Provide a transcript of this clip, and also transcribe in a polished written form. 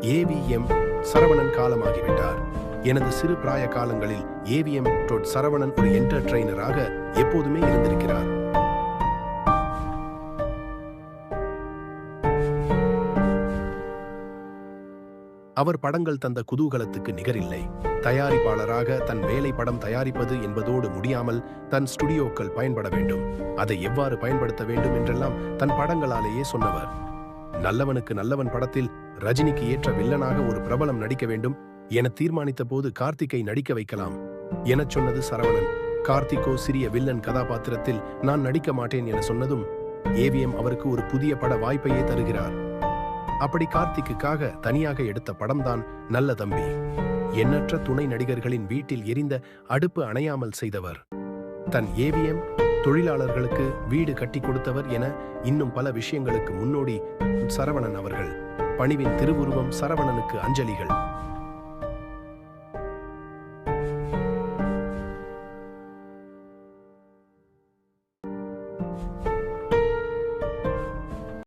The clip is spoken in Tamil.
ஏவிஎம் சரவணன் காலமாகிவிட்டார். எனது சிறு பிராய காலங்களில் ஏவிஎம் சரவணன் ஒரு என்டர்டெய்னராக எப்போதுமே இருந்திருக்கிறார். அவர் படங்கள் தந்த குதூகலத்துக்கு நிகரில்லை. தயாரிப்பாளராக தன் வேலை படம் தயாரிப்பது என்பதோடு முடியாமல் தன் ஸ்டுடியோக்கள் பயன்பட வேண்டும், அதை எவ்வாறு பயன்படுத்த வேண்டும் என்றெல்லாம் தன் படங்களாலேயே சொன்னவர். நல்லவனுக்கு நல்லவன் படத்தில் ரஜினிக்கு ஏற்ற வில்லனாக ஒரு பிரபலம் நடிக்க வேண்டும் என தீர்மானித்த போது கார்த்திக்கை நடிக்க வைக்கலாம் எனச் சொன்னது சரவணன். கார்த்திக்கோ சிறிய வில்லன் கதாபாத்திரத்தில் நான் நடிக்க மாட்டேன் என சொன்னதும் ஏவிஎம் அவருக்கு ஒரு புதிய பட வாய்ப்பையே தருகிறார். அப்படி கார்த்திக்குக்காக தனியாக எடுத்த படம்தான் நல்ல தம்பி. எண்ணற்ற துணை நடிகர்களின் வீட்டில் எரிந்த அடுப்பு அணையாமல் செய்தவர், தன் ஏவிஎம் தொழிலாளர்களுக்கு வீடு கட்டி கொடுத்தவர் என இன்னும் பல விஷயங்களுக்கு முன்னோடி சரவணன் அவர்கள். பணிவின் திருவுருவம் சரவணனுக்கு அஞ்சலிகள்.